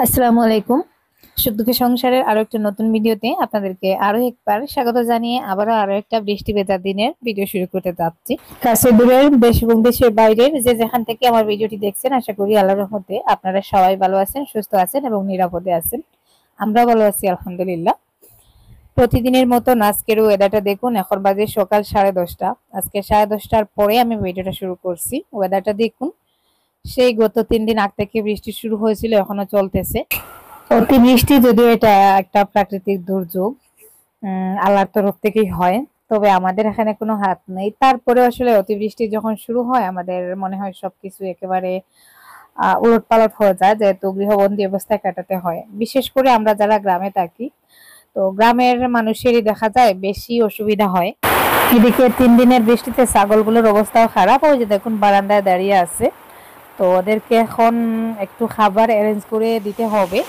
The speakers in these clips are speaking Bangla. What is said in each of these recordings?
আসসালামু আলাইকুম। সুখ দুঃখের সংসারের আরো একটা নতুন ভিডিওতে আপনাদেরকে আরো একবার স্বাগত জানিয়ে আবারও আরো একটা বৃষ্টি ভেজা দিনের ভিডিও শুরু করতে যাচ্ছি। কাছে দূরের দেশ এবং দেশের বাইরের যে যেখান থেকে আমার ভিডিওটি দেখছেন, আশা করি আল্লাহর রহমতে আপনারা সবাই ভালো আছেন, সুস্থ আছেন এবং নিরাপদে আছেন। আমরা ভালো আছি আলহামদুলিল্লাহ। প্রতিদিনের মতন আজকের ওয়েদারটা দেখুন। এখন বাজে সকাল 10:30। আজকে 10:30টার পরে আমি ভিডিওটা শুরু করছি। ওয়েদারটা দেখুন, সেই গত 3 দিন আগ থেকে বৃষ্টি শুরু হয়েছিল, এখনো চলতেছে। অতিবৃষ্টি যদিও এটা একটা প্রাকৃতিক দুর্যোগ, আল্লাহর তরফ থেকেই হয়, তবে আমাদের এখানে কোনো হাত নেই। তারপরে আসলে অতিবৃষ্টি যখন শুরু হয় আমাদের মনে হয় সবকিছু একেবারে উলটপালট হয়ে যায়, যেহেতু গৃহবন্দী অবস্থায় কাটাতে হয়। বিশেষ করে আমরা যারা গ্রামে থাকি, তো গ্রামের মানুষেরই দেখা যায় বেশি অসুবিধা হয়। এদিকে 3 দিনের বৃষ্টিতে ছাগলগুলোর অবস্থাও খারাপ। ওই যে দেখুন বারান্দায় দাঁড়িয়ে আছে, তো ওদেরকে এখন একটু খাবার অ্যারেঞ্জ করে দিতে হবে।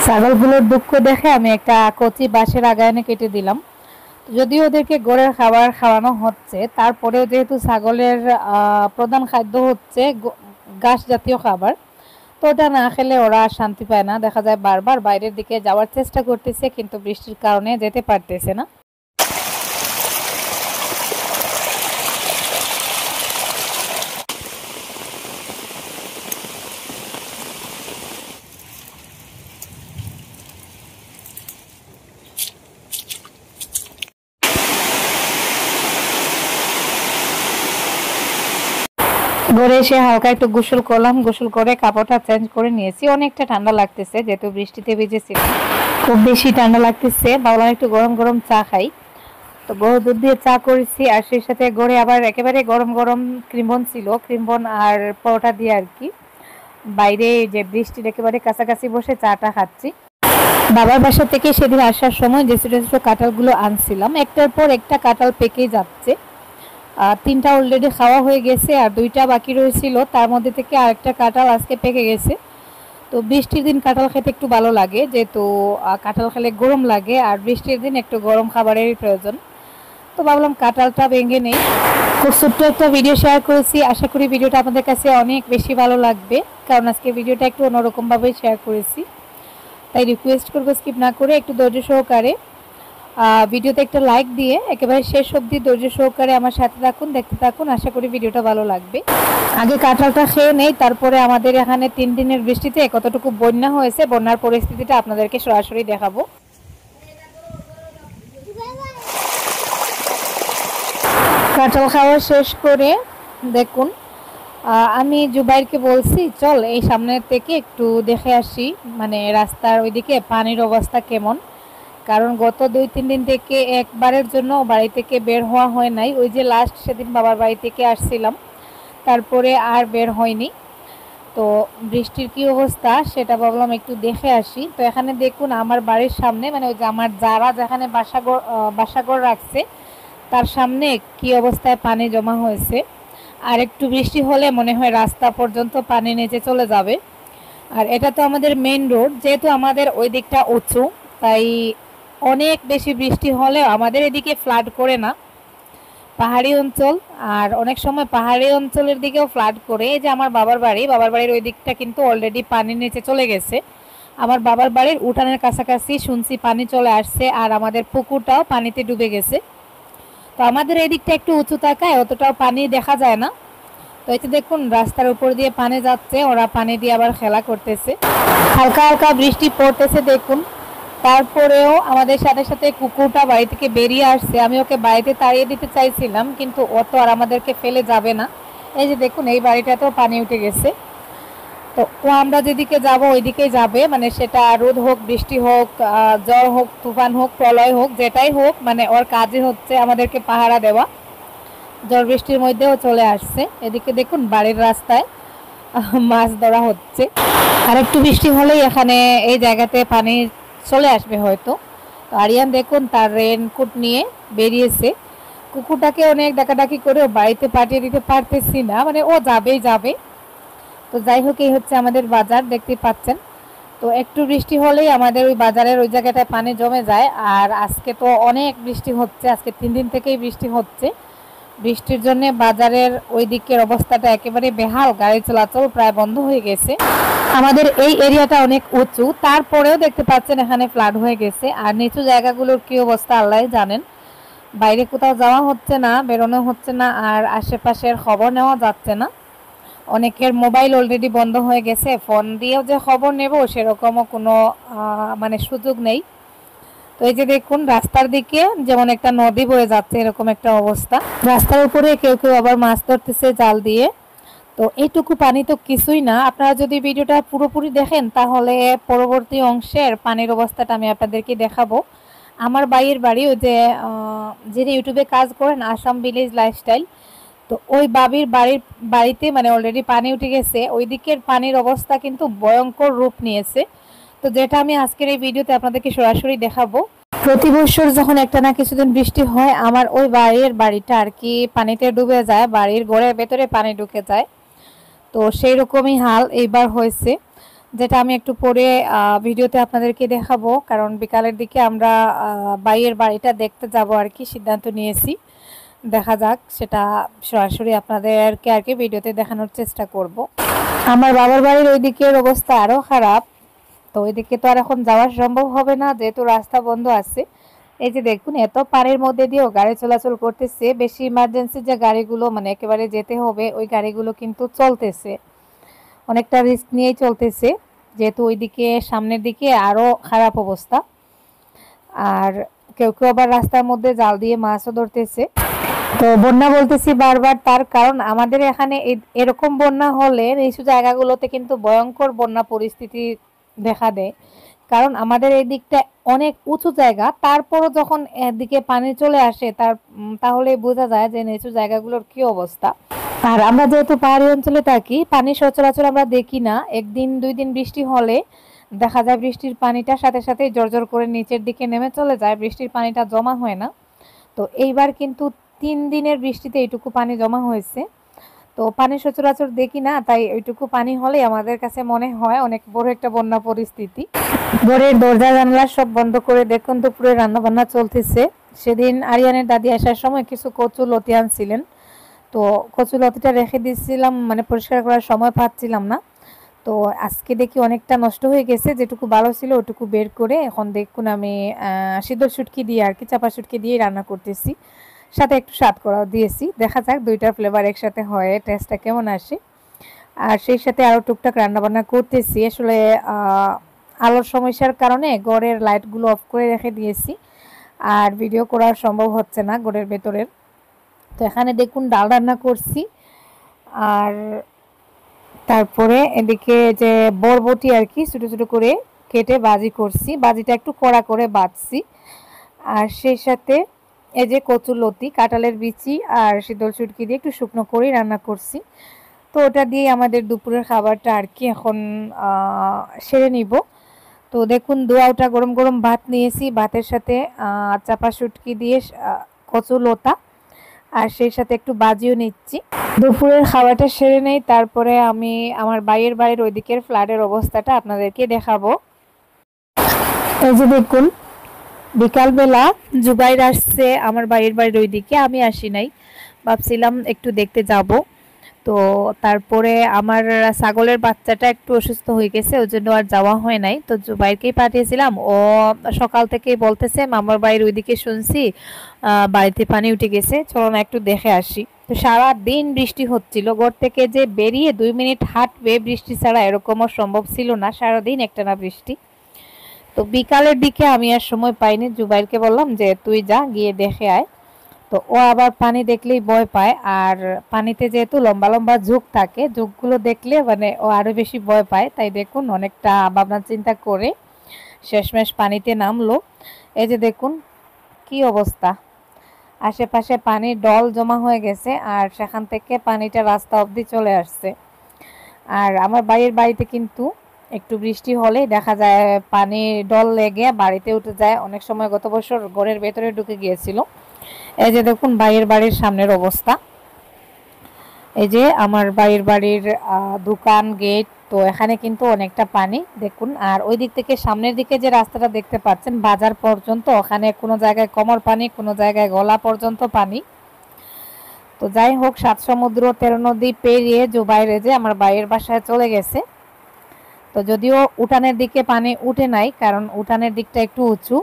ছাগলগুলোর দুঃখ দেখে আমি একটা কচি বাঁশের আগা এনে কেটে দিলাম। যদিও ওদেরকে গড়ের খাবার খাওয়ানো হচ্ছে, তারপরেও যেহেতু ছাগলের প্রধান খাদ্য হচ্ছে ঘাস জাতীয় খাবার, তো ওটা না খেলে ওরা শান্তি পায় না। দেখা যায় বারবার বাইরের দিকে যাওয়ার চেষ্টা করতেছে, কিন্তু বৃষ্টির কারণে যেতে পারতেছে না। ঘরে এসে হালকা একটু গোসল করলাম, গোসল করে কাপড়টা চেঞ্জ করে নিয়েছি। অনেকটা ঠান্ডা লাগতেছে, যেহেতু বৃষ্টিতে ভিজেছিলাম, খুব বেশি ঠান্ডা লাগতেছে। ভাবলাম একটু গরম গরম চা খাই, তো গরুর দুধ দিয়ে চা করেছি, আর সেই সাথে ঘরে আবার একেবারে গরম গরম ক্রিমবন ছিল, ক্রিমবন আর পরোটা দিয়ে আর কি। বাইরে যে বৃষ্টির একেবারে কাছাকাছি বসে চাটা খাচ্ছি। বাবার বাসা থেকে সেদিন আসার সময় যে ছোট ছোট কাঁঠালগুলো আনছিলাম, একটার পর একটা কাঁঠাল পেকেই যাচ্ছে। 3টা অলরেডি খাওয়া হয়ে গেছে, আর 2টা বাকি রয়েছিল, তার মধ্যে থেকে আরেকটা কাঁঠাল আজকে পেকে গেছে। তো বৃষ্টির দিন কাঁঠাল খেতে একটু ভালো লাগে, যেহেতু কাঁঠাল খেলে গরম লাগে, আর বৃষ্টির দিন একটু গরম খাবারেরই প্রয়োজন। তো ভাবলাম কাঁঠালটা ভেঙে নেই। খুব ছোট্ট একটা ভিডিও শেয়ার করেছি, আশা করি ভিডিওটা আপনাদের কাছে অনেক বেশি ভালো লাগবে, কারণ আজকে ভিডিওটা একটু অন্যরকমভাবে শেয়ার করেছি। তাই রিকোয়েস্ট করবো স্কিপ না করে একটু ধৈর্য সহকারে ভিডিওতে একটা লাইক দিয়ে একেবারে শেষ অবধি ধৈর্য সহকারে আমার সাথে থাকুন, দেখতে থাকুন। আশা করি ভিডিওটা ভালো লাগবে। আগে কাঁঠালটা খেয়ে নেই, তারপরে আমাদের এখানে 3 দিনের বৃষ্টিতে কতটুকু বন্যা হয়েছে, বন্যার পরিস্থিতিটা আপনাদেরকে সরাসরি দেখাবো। কাঁঠাল খাওয়া শেষ করে দেখুন, আমি জুবাইরকে বলছি চল এই সামনের থেকে একটু দেখে আসি, মানে রাস্তার ওইদিকে পানির অবস্থা কেমন। কারণ গত 2-3 দিন থেকে একবারের জন্য বাড়ি থেকে বের হওয়া হয় নাই। ওই যে লাস্ট সেদিন বাবার বাড়ি থেকে আসছিলাম, তারপরে আর বের হয়নি। তো বৃষ্টির কি অবস্থা সেটা ভাবলাম একটু দেখে আসি। তো এখানে দেখুন আমার বাড়ির সামনে, মানে ওই যে আমার যারা যেখানে বাসাঘর রাখছে তার সামনে কি অবস্থায় পানি জমা হয়েছে। আর একটু বৃষ্টি হলে মনে হয় রাস্তা পর্যন্ত পানি নিচে চলে যাবে। আর এটা তো আমাদের মেইন রোড, যেহেতু আমাদের ওই দিকটা উঁচু, তাই অনেক বেশি বৃষ্টি হলে আমাদের এদিকে ফ্লাড করে না, পাহাড়ি অঞ্চল, আর অনেক সময় পাহাড়ি অঞ্চলের দিকেও ফ্লাড করে। এই যে আমার বাবার বাড়ির ওই দিকটা কিন্তু অলরেডি পানির নিচে চলে গেছে, আমার বাবার বাড়ির উঠানের কাছাকাছি শুনছি পানি চলে আসছে, আর আমাদের পুকুরটাও পানিতে ডুবে গেছে। তো আমাদের এই দিকটা একটু উঁচু থাকায় অতটাও পানি দেখা যায় না। তো এই যে দেখুন রাস্তার উপর দিয়ে পানি যাচ্ছে, ওরা পানি দিয়ে আবার খেলা করতেছে, হালকা হালকা বৃষ্টি পড়তেছে দেখুন। তারপরেও আমাদের সাথে সাথে কুকুরটা বাড়ি থেকে বেরিয়ে আসছে। আমি ওকে বাড়িতে তাড়িয়ে দিতে চাইছিলাম, কিন্তু ও তো আর আমাদেরকে ফেলে যাবে না। এই যে দেখুন এই বাড়িটাতেও পানি উঠে গেছে। তো ও আমরা যেদিকে যাব ওইদিকেই যাবে, মানে সেটা রোদ হোক, বৃষ্টি হোক, ঝড় হোক, তুফান হোক, প্রলয় হোক, যেটাই হোক, মানে ওর কাজই হচ্ছে আমাদেরকে পাহারা দেওয়া। ঝড় বৃষ্টির মধ্যেও চলে আসছে। এদিকে দেখুন বাড়ির রাস্তায় মাছ ধরা হচ্ছে। আর একটু বৃষ্টি হলেই এখানে এই জায়গাতে পানি চলে আসবে হয়তো। তো আরিয়ান দেখুন তার রেনকোট নিয়ে বেরিয়েছে। কুকুরটাকে অনেক ডাকাডাকি করেও বাড়িতে পাঠিয়ে দিতে পারতেছি না, মানে ও যাবেই যাবে। তো যাই হোক, এই হচ্ছে আমাদের বাজার, দেখতে পাচ্ছেন। তো একটু বৃষ্টি হলেই আমাদের ওই বাজারের ওই জায়গাটায় পানি জমে যায়। আর আজকে তো অনেক বৃষ্টি হচ্ছে, আজকে 3 দিন থেকেই বৃষ্টি হচ্ছে। বৃষ্টির জন্য বাজারের ওই দিকের অবস্থাটা একেবারে বেহাল, গাড়ি চলাচল প্রায় বন্ধ হয়ে গেছে। আমাদের এই এরিয়াটা অনেক উঁচু, তারপরেও দেখতে পাচ্ছেন এখানে ফ্লাড হয়ে গেছে। আর নিচু জায়গাগুলোর কি অবস্থা আল্লাহ জানেন। বাইরে কোথাও যাওয়া হচ্ছে না, বেরোনো হচ্ছে না, আর আশেপাশের খবর নেওয়া যাচ্ছে না। অনেকের মোবাইল অলরেডি বন্ধ হয়ে গেছে, ফোন দিয়েও যে খবর নেব সেরকমও কোনো মানে সুযোগ নেই। তো এই যে দেখুন রাস্তার দিকে যেমন একটা নদী বয়ে যাচ্ছে, এরকম একটা অবস্থা। রাস্তার উপরে কেউ কেউ আবার মাছ ধরতেছে জাল দিয়ে। তো এইটুকু পানি তো কিছুই না। আপনারা যদি ভিডিওটা পুরোপুরি দেখেন তাহলে পরবর্তী অংশের পানির অবস্থাটা আমি আপনাদেরকে দেখাবো। আমার ভাইয়ের বাড়ি ওই যে যিনি ইউটিউবে কাজ করেন, আসাম ভিলেজ লাইফস্টাইল, তো ওই বাড়িতে মানে অলরেডি পানি উঠে গেছে। ওই দিকের পানির অবস্থা কিন্তু ভয়ঙ্কর রূপ নিয়েছে। তো যেটা আমি আজকের এই ভিডিওতে আপনাদেরকে সরাসরি দেখাবো। প্রতি বছর যখন একটা না কিছুদিন বৃষ্টি হয়, আমার ওই বাড়িটা আর কি পানিতে ডুবে যায়, বাড়ির ঘরের ভেতরে পানি ঢুকে যায়। তো সেই রকমই হাল এইবার হয়েছে, যেটা আমি একটু পরে ভিডিওতে আপনাদেরকে দেখাবো। কারণ বিকালের দিকে আমরা ভাইয়ের বাড়িটা দেখতে যাব আর কি সিদ্ধান্ত নিয়েছি। দেখা যাক, সেটা সরাসরি আপনাদেরকে আর কি ভিডিওতে দেখানোর চেষ্টা করব। আমার বাবার বাড়ির ওই দিকের অবস্থা আরও খারাপ। তো ওইদিকে তো আর এখন যাওয়া সম্ভব হবে না, যেহেতু রাস্তা বন্ধ আছে। এই যে দেখুন এত পানির মধ্যে দিয়েও গাড়ি চলাচল করতেছে। বেশি ইমার্জেন্সি যে গাড়িগুলো মানে একেবারে যেতে হবে, ওই গাড়িগুলো কিন্তু চলতেছে, অনেকটা রিস্ক নিয়েই চলতেছে, যেহেতু ওইদিকে সামনের দিকে আরও খারাপ অবস্থা। আর কেউ কেউ আবার রাস্তার মধ্যে জাল দিয়ে মাছও ধরতেছে। তো বন্যা বলতেছি বারবার, তার কারণ আমাদের এখানে এরকম বন্যা হলে নিচু জায়গাগুলোতে কিন্তু ভয়ঙ্কর বন্যা পরিস্থিতি দেখা দেয়। কারণ আমাদের এই দিকটা অনেক উঁচু জায়গা, তারপরও যখন এদিকে পানি চলে আসে তাহলে বোঝা যায় যে নিচু জায়গাগুলোর কি অবস্থা। আর আমরা যেহেতু পাহাড়ি অঞ্চলে থাকি, পানি সচরাচর আমরা দেখি না। 1 দিন 2 দিন বৃষ্টি হলে দেখা যায় বৃষ্টির পানিটা সাথে সাথে জর্জর করে নিচের দিকে নেমে চলে যায়, বৃষ্টির পানিটা জমা হয় না। তো এইবার কিন্তু 3 দিনের বৃষ্টিতে এইটুকু পানি জমা হয়েছে। তো পানি সচরাচর দেখি না, তাই ওইটুকু পানি হলে আমাদের কাছে মনে হয় অনেক বড় একটা বন্যা পরিস্থিতি। ঘরের দরজা জানলা সব বন্ধ করে দেখুন দুপুরে রান্না বান্না চলতেছে। সেদিন আরিয়ানের দাদি আসার সময় কিছু কচু লতি আনছিলেন, তো কচু লতিটা রেখে দিয়েছিলাম, মানে পরিষ্কার করার সময় পাচ্ছিলাম না। তো আজকে দেখি অনেকটা নষ্ট হয়ে গেছে, যেটুকু ভালো ছিল ওটুকু বের করে এখন দেখুন আমি সিদ্ধ শুটকি দিয়ে আর কি চাপা শুটকি দিয়ে রান্না করতেছি, সাথে একটু স্বাদ করাও দিয়েছি। দেখা যাক দুইটার ফ্লেভার একসাথে হয় টেস্টটা কেমন আসে। আর সেই সাথে আরও টুকটাক রান্নাবান্না করতেছি। আসলে আলোর সমস্যার কারণে ঘরের লাইটগুলো অফ করে রেখে দিয়েছি, আর ভিডিও করা সম্ভব হচ্ছে না ঘরের ভেতরের। তো এখানে দেখুন ডাল রান্না করছি, আর তারপরে এদিকে যে বরবটি আর কি ছোটো ছোটো করে কেটে ভাজি করছি, ভাজিটা একটু কড়া করে বাটছি। আর সেই সাথে এই যে কচুর লতি, কাঁঠালের বিচি আর শীতল শুটকি দিয়ে একটু শুকনো করেই রান্না করছি। তো ওটা দিয়ে আমাদের দুপুরের খাবারটা আর কি এখন সেরে নিব। তো দেখুন দোয়াটা গরম গরম ভাত নিয়েছি, ভাতের সাথে চাপা শুটকি দিয়ে কচু লতা, আর সেই সাথে একটু ভাজিও নিচ্ছি। দুপুরের খাবারটা সেরে নেই, তারপরে আমি আমার ভাইয়ের বাড়ির ওই দিকের ফ্ল্যাটের অবস্থাটা আপনাদেরকে দেখাবো। এই যে দেখুন বিকালবেলা জুবাইর আসছে আমার ভাইয়ের বাড়ির ওই দিকে, আমি আসি নাই, ভাবছিলাম একটু দেখতে যাব। তো তারপরে আমার ছাগলের বাচ্চাটা একটু অসুস্থ হয়ে গেছে, ওই জন্য আর যাওয়া হয় নাই। তো জুবাইরকেই পাঠিয়েছিলাম, ও সকাল থেকেই বলতেছে মামার বাড়ির ওইদিকে শুনছি বাড়িতে পানি উঠে গেছে, চলো না একটু দেখে আসি। তো সারা দিন বৃষ্টি হচ্ছিল, ঘর থেকে যে বেরিয়ে 2 মিনিট হাঁটবে বৃষ্টি ছাড়া এরকমও সম্ভব ছিল না, সারাদিন একটানা বৃষ্টি। তো বিকালের দিকে আমি আর সময় পাইনি, জুবাইরকে বললাম যে তুই যা গিয়ে দেখে আয়। তো ও আবার পানি দেখলেই ভয় পায়, আর পানিতে যেহেতু লম্বা লম্বা ঝোঁক থাকে, ঝোঁকগুলো দেখলে মানে ও আরো বেশি ভয় পায়। তাই দেখুন অনেকটা ভাবনা চিন্তা করে শেষমেশ পানিতে নামলো। এই যে দেখুন কি অবস্থা, আশেপাশে পানির ডল জমা হয়ে গেছে, আর সেখান থেকে পানিটা রাস্তা অবধি চলে আসছে। আর আমার বাড়িতে কিন্তু একটু বৃষ্টি হলে দেখা যায় পানির ডল লেগে বাড়িতে উঠে যায়, অনেক সময় গত বছর ঘরের ভেতরে ঢুকে গিয়েছিল। এই যে দেখুন বাড়ির সামনের অবস্থা, এই যে আমার বাড়ির দোকান গেট, তো এখানে কিন্তু অনেকটা পানি দেখুন। আর ওই দিক থেকে সামনের দিকে যে রাস্তাটা দেখতে পাচ্ছেন বাজার পর্যন্ত, ওখানে কোনো জায়গায় কোমর পানি, কোনো জায়গায় গলা পর্যন্ত পানি। তো যাই হোক, 7 সমুদ্র 13 নদী পেরিয়ে জুবাইরে যে আমার বাইরের বাসায় চলে গেছে। তো যদিও উঠানের দিকে পানি উঠে নাই, কারণ উঠানের দিকটা একটু উঁচু,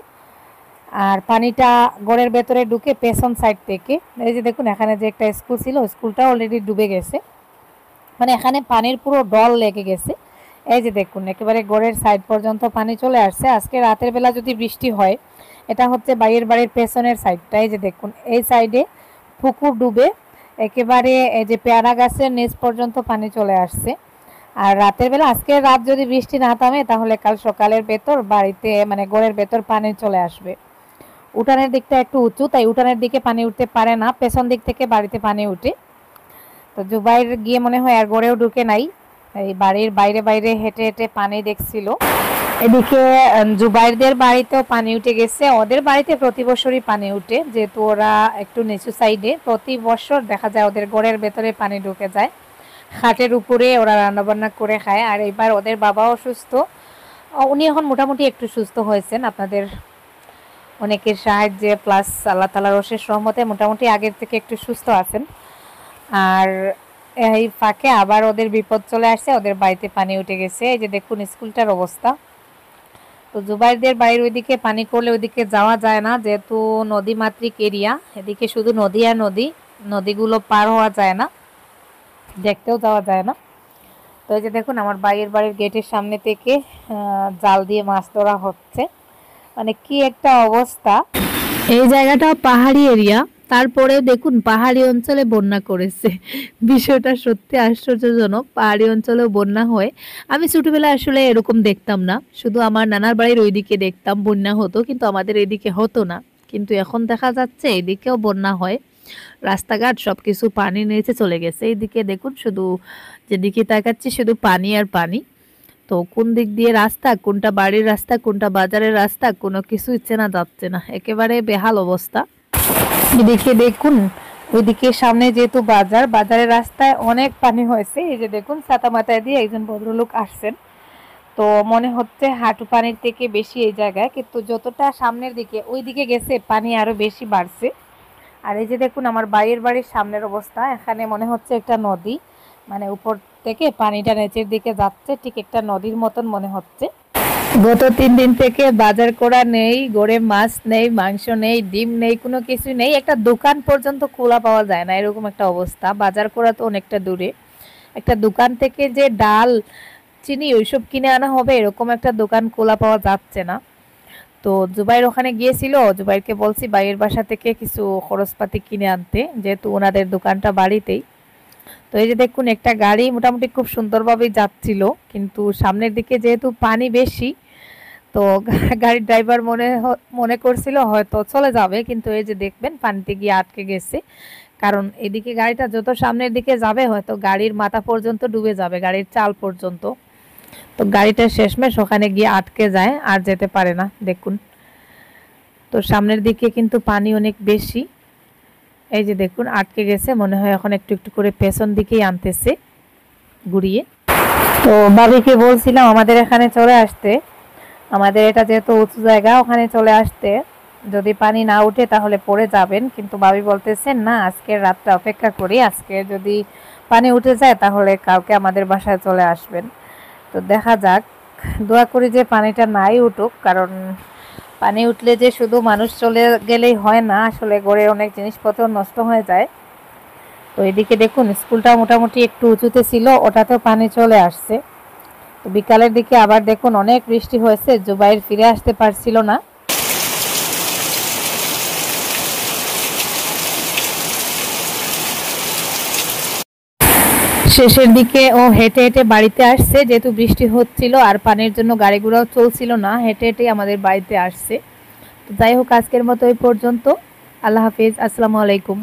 আর পানিটা ঘরের ভেতরে ঢুকে পেছন সাইড থেকে। এই যে দেখুন এখানে যে একটা স্কুল ছিল, স্কুলটা অলরেডি ডুবে গেছে, মানে এখানে পানির পুরো ডল লেগে গেছে। এই যে দেখুন একেবারে ঘরের সাইড পর্যন্ত পানি চলে আসছে। আজকে রাতের বেলা যদি বৃষ্টি হয়, এটা হচ্ছে বাড়ির পেছনের সাইডটা, এই যে দেখুন এই সাইডে পুকুর ডুবে একেবারে এই যে পেয়ারা গাছের নিচ পর্যন্ত পানি চলে আসছে। আর রাতের বেলা আজকে রাত যদি বৃষ্টি না থামে, তাহলে কাল সকালের ভেতর বাড়িতে মানে ঘরের ভেতর পানি চলে আসবে। উঠানের দিকটা একটু উঁচু, তাই উঠানের দিকে পানি উঠতে পারে না, পেছন দিক থেকে বাড়িতে পানি উঠে। তো জুবাইর গিয়ে মনে হয় আর ঘরেও ঢুকে নাই, এই বাড়ির বাইরে হেঁটে হেঁটে পানি দেখছিল। এদিকে জুবাইরদের বাড়িতেও পানি উঠে গেছে। ওদের বাড়িতে প্রতি বছরই পানি উঠে, যেহেতু ওরা একটু নিচু সাইডে, প্রতি বছর দেখা যায় ওদের ঘরের ভেতরে পানি ঢুকে যায়, খাটের উপরে ওরা রান্নাবান্না করে খায়। আর এবার ওদের বাবাও অসুস্থ, উনি এখন মোটামুটি একটু সুস্থ হয়েছেন আপনাদের অনেকের সাহায্যে, প্লাস আল্লাহ তাআলার অশেষ রহমতে মোটামুটি আগের থেকে একটু সুস্থ আছেন। আর এই ফাঁকে আবার ওদের বিপদ চলে আসছে, ওদের বাড়িতে পানি উঠে গেছে। এই যে দেখুন স্কুলটার অবস্থা। তো জুবাইরদের বাড়ির ওইদিকে পানি করলে ওইদিকে যাওয়া যায় না, যেহেতু নদীমাতৃক এরিয়া, এদিকে শুধু নদী আর নদী, নদীগুলো পার হওয়া যায় না, দেখতেও যাওয়া যায় না। তো এই যে দেখুন আমার বাড়ির গেটের সামনে থেকে জাল দিয়ে মাছ ধরা হচ্ছে, মানে কি একটা অবস্থা। এই জায়গাটা পাহাড়ি এরিয়া, তারপরেও দেখুন পাহাড়ি অঞ্চলে বন্যা করেছে, বিষয়টা সত্যি আশ্চর্যজনক। পাহাড়ি অঞ্চলেও বন্যা হয়, আমি ছোটবেলায় আসলে এরকম দেখতাম না, শুধু আমার নানার বাড়ির ওইদিকে দেখতাম বন্যা হতো, কিন্তু আমাদের এদিকে হতো না। কিন্তু এখন দেখা যাচ্ছে এদিকেও বন্যা হয়, রাস্তাঘাট সবকিছু পানির নিচে চলে গেছে। এইদিকে দেখুন শুধু যেদিকে তাকাচ্ছি শুধু পানি আর পানি। তো কোন দিক দিয়ে রাস্তা, কোনটা বাড়ির রাস্তা, কোনটা বাজারের রাস্তা, কোনো কিছুই চেনা যাচ্ছে না, একেবারে বেহাল অবস্থা। এদিকে দেখুন ওইদিকে সামনে যেহেতু বাজারের রাস্তায় অনেক পানি হয়েছে। এই যে দেখুন ছাতা মাথায় দিয়ে একজন ভদ্রলোক আসছেন, তো মনে হচ্ছে হাঁটু পানির থেকে বেশি এই জায়গায়, কিন্তু যতটা সামনের দিকে ওই দিকে গেছে পানি আরো বেশি বাড়ছে। আর এই যে দেখুন আমার বাড়ির সামনের অবস্থা, এখানে মনে হচ্ছে একটা নদী, মানে উপর থেকে পানিটা নিচের দিকে যাচ্ছে, ঠিক একটা নদীর মতন মনে হচ্ছে। গত 3 দিন থেকে বাজার করা নেই, গড়ে মাছ নেই, মাংস নেই, ডিম নেই, কোনো কিছু নেই, একটা দোকান পর্যন্ত খোলা পাওয়া যায় না, এরকম একটা অবস্থা। বাজার করা তো অনেকটা দূরে, একটা দোকান থেকে যে ডাল চিনি ওইসব কিনে আনা হবে এরকম একটা দোকান খোলা পাওয়া যাচ্ছে না। তো জুবাইর ওখানে গিয়েছিল, জুবাইরকে বলছি বাইরের বাসা থেকে কিছু খরচপাতি কিনে আনতে, যেহেতু ওনাদের দোকানটা বাড়িতেই। তো এই যে দেখুন একটা গাড়ি মোটামুটি খুব সুন্দরভাবেই যাচ্ছিল, কিন্তু সামনের দিকে যেহেতু পানি বেশি, তো গাড়ির ড্রাইভার মনে করছিল হয়তো চলে যাবে, কিন্তু এই যে দেখবেন পানিতে গিয়ে আটকে গেছে। কারণ এদিকে গাড়িটা যত সামনের দিকে যাবে হয়তো গাড়ির মাথা পর্যন্ত ডুবে যাবে, গাড়ির চাল পর্যন্ত। তো গাড়িটা শেষমেশ ওখানে গিয়ে আটকে যায়, আর যেতে পারে না দেখুন। তো সামনের দিকে কিন্তু পানি অনেক বেশি, এই যে দেখুন আটকে গেছে, মনে হয় এখন একটু একটু করে পেছন দিকেই আনতেছে ঘুরিয়ে। তো বাবিকে বলছিলাম আমাদের এখানে চলে আসতে, আমাদের এটা যেহেতু উঁচু জায়গা, ওখানে চলে আসতে। যদি পানি না উঠে তাহলে পড়ে যাবেন, কিন্তু ভাবি বলতেছেন না, আজকের রাতটা অপেক্ষা করি, আজকে যদি পানি উঠে যায় তাহলে কালকে আমাদের বাসায় চলে আসবেন। তো দেখা যাক, দোয়া করি যে পানিটা নাই উঠুক, কারণ পানি উঠলে যে শুধু মানুষ চলে গেলেই হয় না, আসলে ঘরে অনেক জিনিসপত্র নষ্ট হয়ে যায়। তো এদিকে দেখুন স্কুলটা মোটামুটি একটু উঁচুতে ছিল, ওটাতেও পানি চলে আসছে। তো বিকালের দিকে আবার দেখুন অনেক বৃষ্টি হয়েছে, জুবাইর ফিরে আসতে পারছিল না। শেষের দিকে ও হেঁটে হেঁটে বাড়িতে আসছে, যেহেতু বৃষ্টি হচ্ছিল আর পানির জন্য গাড়ি ঘোড়াও চলছিল না, হেঁটে হেঁটে আমাদের বাড়িতে আসছে। তো যাই হোক, আজকের মতো এই পর্যন্ত। আল্লাহ হাফিজ, আসসালামু আলাইকুম।